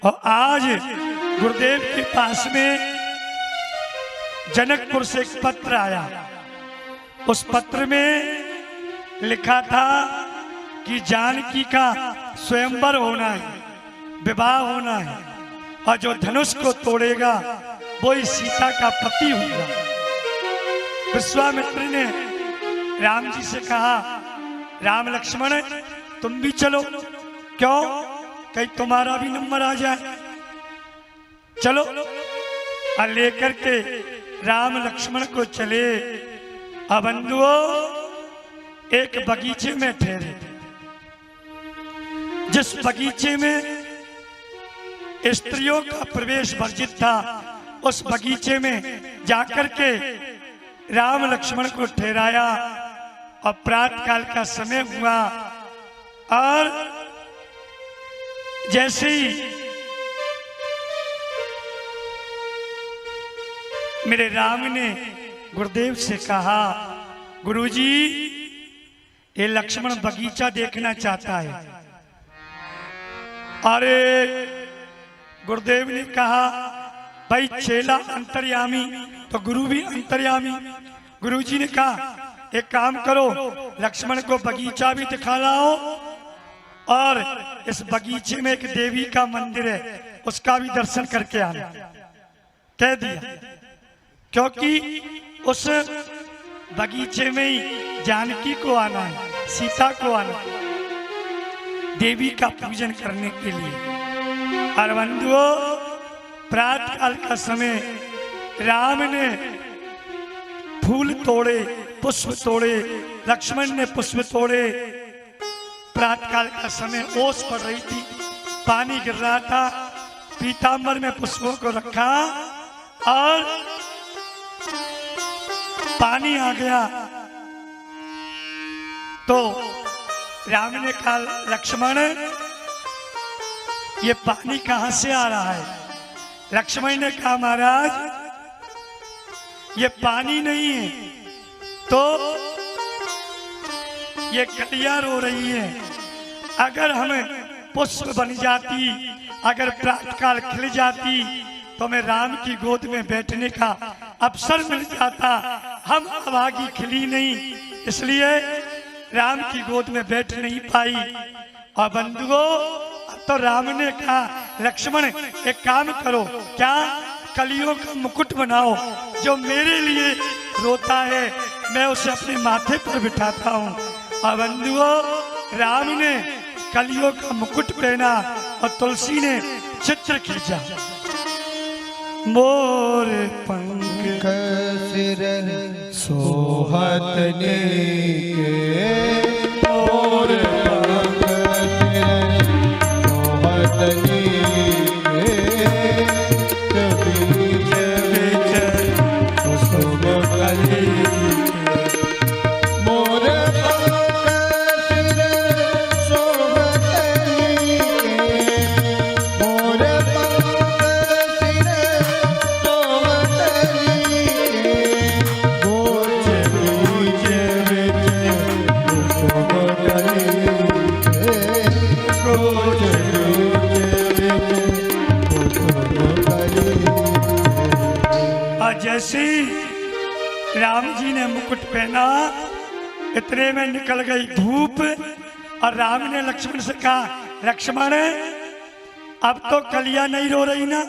और आज गुरुदेव के पास में जनकपुर से एक पत्र आया। उस पत्र में लिखा था कि जानकी का स्वयंवर होना है, विवाह होना है, और जो धनुष को तोड़ेगा वो ही सीता का पति होगा। विश्वामित्र ने राम जी से कहा, राम लक्ष्मण तुम भी चलो। क्यों? कहीं तुम्हारा भी नंबर आ जाए। चलो। और लेकर के राम लक्ष्मण को चले। अब बंधुओं एक बगीचे में ठहरे। जिस बगीचे में स्त्रियों का प्रवेश वर्जित था, उस बगीचे में जाकर के राम लक्ष्मण को ठहराया। और प्रातः काल का समय हुआ और जैसे ही मेरे राम ने गुरुदेव से कहा, गुरुजी ये लक्ष्मण बगीचा देखना चाहता है। अरे गुरुदेव ने कहा, भाई चेला अंतर्यामी तो गुरु भी अंतर्यामी। गुरुजी ने कहा एक काम करो, लक्ष्मण को बगीचा भी दिखा लाओ और इस बगीचे में एक देवी का मंदिर है, उसका भी दर्शन करके आना। कह दिया, क्योंकि उस बगीचे में ही जानकी को आना है, सीता को आना है, देवी का पूजन करने के लिए। और बंधुओं प्रातः काल का समय राम ने फूल तोड़े, पुष्प तोड़े, लक्ष्मण ने पुष्प तोड़े। प्रातः काल का समय ओस पड़ रही थी, पानी गिर रहा था। पीताम्बर में पुष्पों को रखा और पानी आ गया तो राम ने कहा, लक्ष्मण ये पानी कहां से आ रहा है? लक्ष्मण ने कहा, महाराज ये पानी नहीं है, तो ये कलियां रो रही है। अगर हमें पुष्प बन जाती, अगर प्रातःकाल खिल जाती तो मैं राम की गोद में बैठने का अवसर मिल जाता। हम अभागी खिली नहीं, इसलिए राम की गोद में बैठ नहीं पाई। और बंधुओं तो राम ने कहा, लक्ष्मण एक काम करो, क्या कलियों का मुकुट बनाओ, जो मेरे लिए रोता है मैं उसे अपने माथे पर बिठाता हूँ। और बंधुओं राम ने कलियों का मुकुट पहना और तुलसी ने चित्र खींचा। मोर पंख सिर सोहत ने मोर पंख सिर सोहत ने जैसे राम जी ने मुकुट पहना, इतने में निकल गई धूप। और राम ने लक्ष्मण से कहा, लक्ष्मण अब तो कलियां नहीं रो रही ना?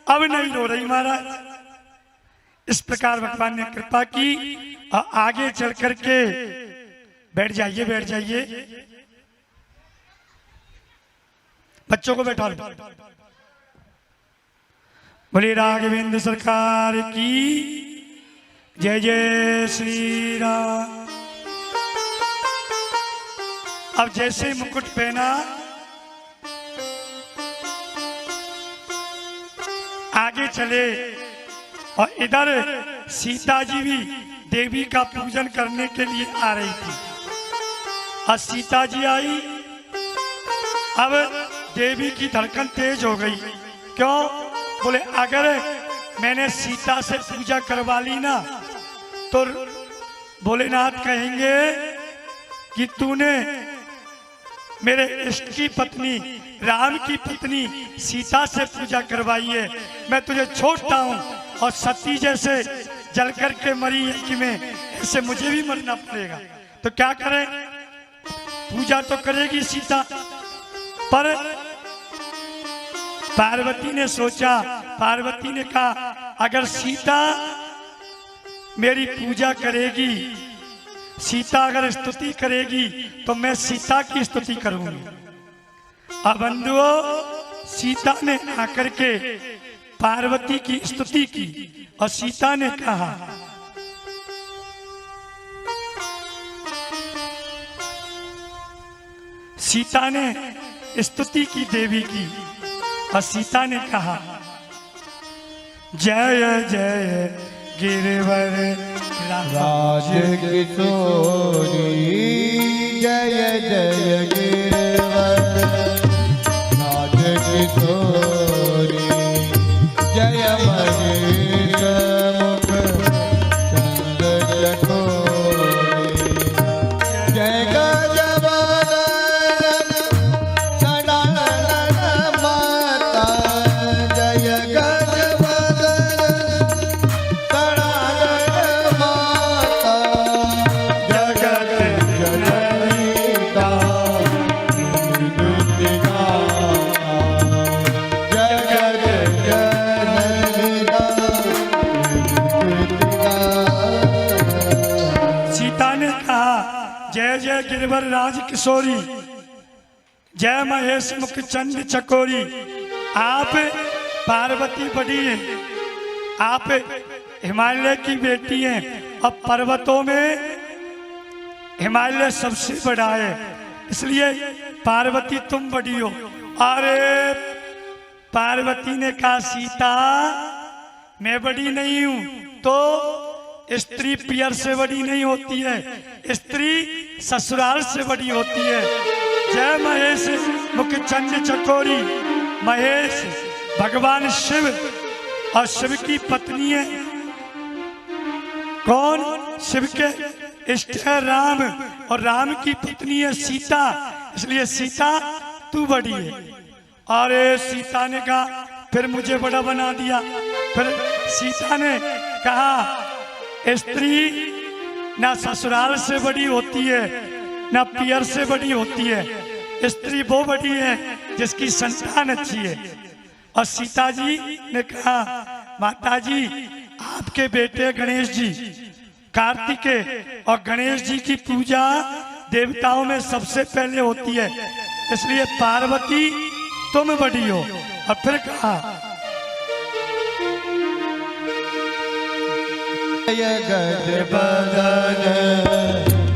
अब नहीं रो रही महाराज। इस प्रकार भगवान ने कृपा की और आगे चल करके बैठ जाइए, बैठ जाइए, बच्चों को बैठा लो। बोले राघवेंद्र सरकार की जय। जय श्री राम। अब जैसे मुकुट पहना, आगे चले और इधर सीता जी भी देवी का पूजन करने के लिए आ रही थी। और सीता जी आई, अब देवी की धड़कन तेज हो गई। क्यों? बोले अगर मैंने सीता से पूजा करवा ली ना तो भोलेनाथ कहेंगे कि तूने मेरे इष्ट की पत्नी राम की पत्नी सीता से पूजा करवाई है। मैं तुझे छोड़ता हूँ और सती जैसे जल करके मरी है कि मैं ऐसे मुझे भी मरना पड़ेगा। तो क्या करें? पूजा तो करेगी सीता, पर पार्वती ने सोचा, पार्वती ने कहा अगर सीता मेरी पूजा करेगी, सीता अगर स्तुति करेगी तो मैं सीता की स्तुति करूंगी। अब बंधुओं, सीता ने आकर के पार्वती की स्तुति की और सीता ने कहा सीता ने स्तुति की देवी की और सीता ने कहा जय जय गिरिवर राज किशोरी, जय जय गिरिवर राज किशोरी, जय महेश मुख चंद्र चकोरी, जय गजवदन सडानन माता, जय गजवदन सडानन माता, जगत जननीता दुर्गा, जगत जननीता दुर्गा। सीता ने कहा जय जय गिरिवर राज किशोरी, जय महेश मुख चंद चकोरी। आप पार्वती बड़ी हैं, आप हिमालय की बेटी हैं और पर्वतों में हिमालय सबसे बड़ा है, इसलिए पार्वती तुम बड़ी हो। अरे पार्वती ने कहा सीता मैं बड़ी नहीं हूं, तो स्त्री पियर से बड़ी नहीं होती है, स्त्री ससुराल से बड़ी होती है। जय महेश मुख चंद चकोरी, महेश भगवान शिव और शिव की पत्नी है। कौन? शिव के इष्ट है राम और राम की पत्नी है सीता, इसलिए सीता तू बड़ी है। अरे सीता ने कहा फिर मुझे बड़ा बना दिया। फिर सीता ने कहा स्त्री ना ससुराल से बड़ी होती है ना पियर से बड़ी होती है, स्त्री वो बड़ी है जिसकी संतान अच्छी है। और सीता जी ने कहा माता जी आपके बेटे गणेश जी कार्तिकेय और गणेश जी की पूजा देवताओं में सबसे पहले होती है, इसलिए पार्वती तुम बड़ी हो। और फिर कहा जय गजवदन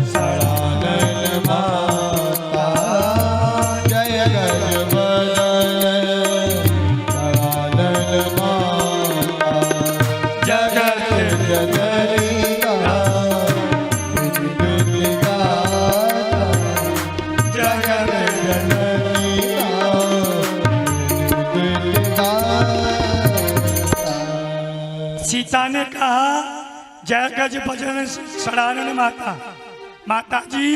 सडानन माता, जय गजवदन सडानन माता, जगत जननीता दुर्गा, जगत जननीता दुर्गा। सीता ने कहा जय गज भजन सडानन माता, माता जी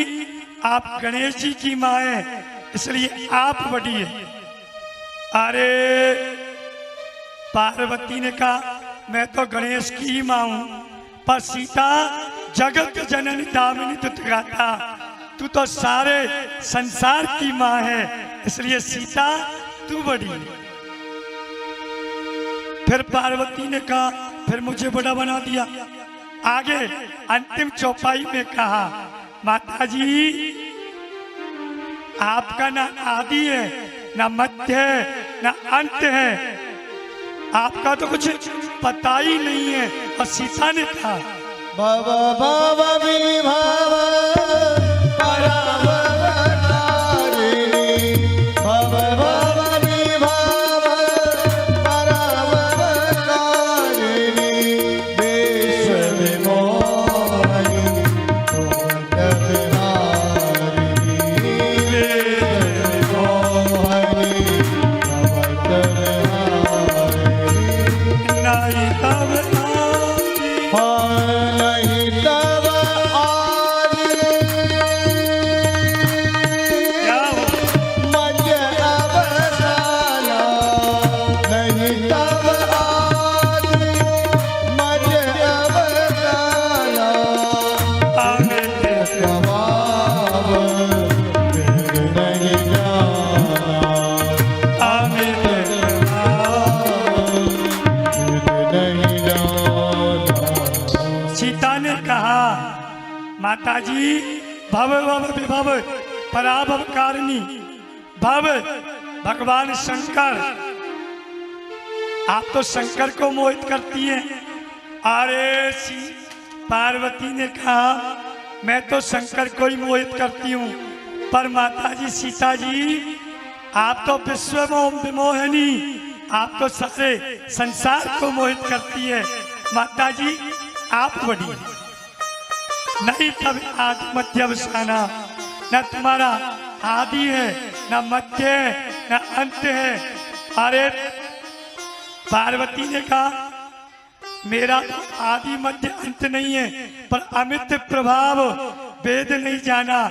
आप गणेश जी की माँ है इसलिए आप बड़ी है। अरे पार्वती ने कहा मैं तो गणेश की ही माँ हूं, पर सीता जगत जननी दामिनी दुर्गा, तू तो सारे संसार की माँ है, इसलिए सीता तू बड़ी है। फिर पार्वती ने कहा फिर मुझे बड़ा बना दिया। आगे अंतिम चौपाई में कहा माता जी आपका ना आदि है ना मध्य है ना अंत है, आपका तो कुछ पता ही नहीं है। और सीता ने कहा भव भव विभव पराभव तारिणी, भव भव विभव पराभव तारिणी, देश विमोहिनी भुवन विहारिणी, देश विमोहिनी भवन विहारिणी। नहीं तब नहीं तब आदि माता जी भव भव विभव पराभव कारिणी भव भगवान शंकर, आप तो शंकर को मोहित करती हैं। अरे पार्वती ने कहा मैं तो शंकर को ही मोहित करती हूँ, पर माता जी सीता जी आप तो विश्व विमोहिनी, आप तो सारे संसार को मोहित करती है। माता जी आप बड़ी नहीं, तब आदि मध्य अवसाना, न तुम्हारा आदि है न मध्य है न अंत है। अरे पार्वती ने कहा मेरा तो आदि मध्य अंत नहीं है, पर अमित प्रभाव वेद नहीं जाना,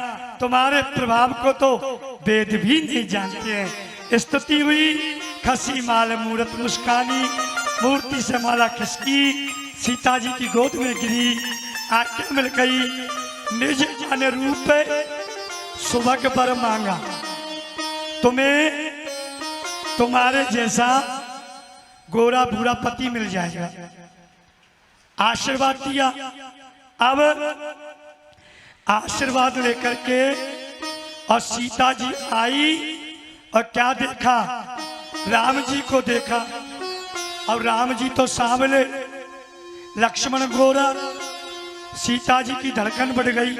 तुम्हारे प्रभाव को तो वेद भी नहीं जानते हैं। स्तुति हुई खसी माल मूरत मुस्कानी, मूर्ति से माला खिसकी, सीता जी की गोद में गिरी, आज्ञा मिल गई, निज अन रूप सुभग बर मांगा, तुम्हें तुम्हारे जैसा गोरा भूरा पति मिल जाएगा। आशीर्वाद दिया। अब आशीर्वाद लेकर के और सीता जी आई और क्या देखा, राम जी को देखा, और राम जी तो सांवले, लक्ष्मण गोरा, सीता जी की धड़कन बढ़ गई।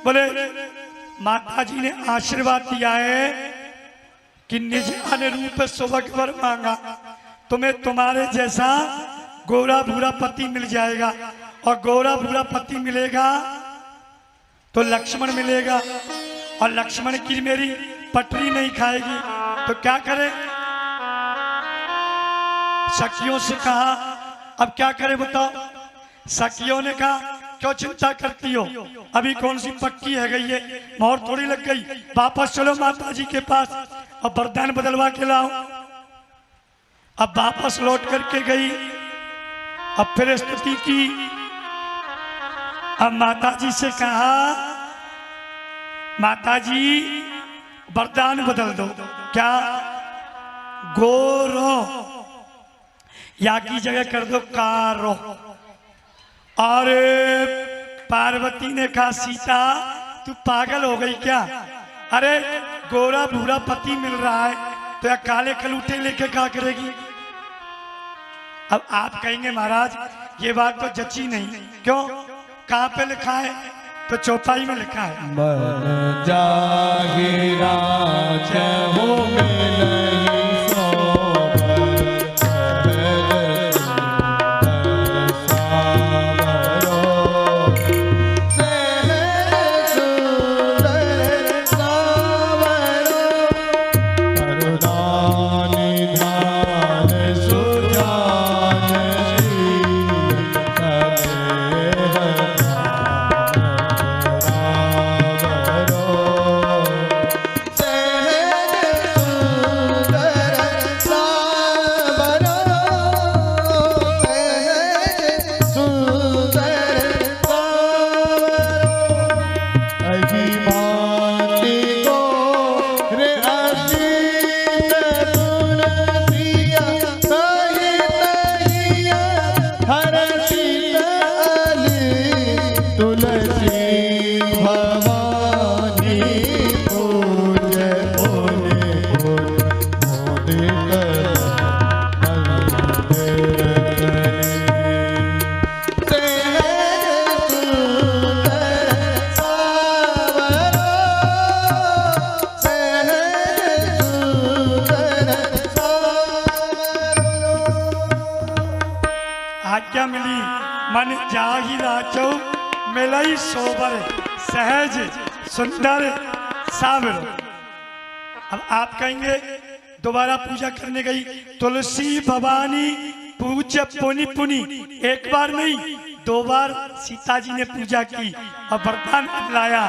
बोले माता जी ने आशीर्वाद दिया है कि निज अनुरूप सुभग वर मांगा, तुम्हें तुम्हारे जैसा गोरा भूरा पति मिल जाएगा, और गोरा भूरा पति मिलेगा तो लक्ष्मण मिलेगा, और लक्ष्मण की मेरी पटरी नहीं खाएगी तो क्या करे। सखियों से कहा अब क्या करे बताओ। सखियों ने कहा क्यों चिंता करती हो, अभी कौन सी पक्की है गई है, मोहर थोड़ी लग गई, वापस चलो माता जी के पास और वरदान बदलवा के लाओ। अब वापस लौट करके गई, अब फिर स्तुति की। अब माता जी से कहा माता जी वरदान बदल दो। क्या? गोरो या की जगह कर दो कारो। अरे पार्वती ने कहा सीता तू पागल हो गई क्या? अरे गोरा भूरा पति मिल रहा है तो या काले कलूटे लेके क्या करेगी। अब आप कहेंगे महाराज ये बात तो जची नहीं, क्यों? कहाँ पे लिखा है? तो चौपाई में लिखा है मन जागीरा हो आज्ञा मिली मन जाहि राचो मिलई सोबर सहज सुंदर सावर। अब आप कहेंगे दोबारा पूजा करने गई तुलसी भवानी पूज्य पुनि पुनि, एक बार नहीं 2 बार सीता जी ने पूजा की और वरदान लाया।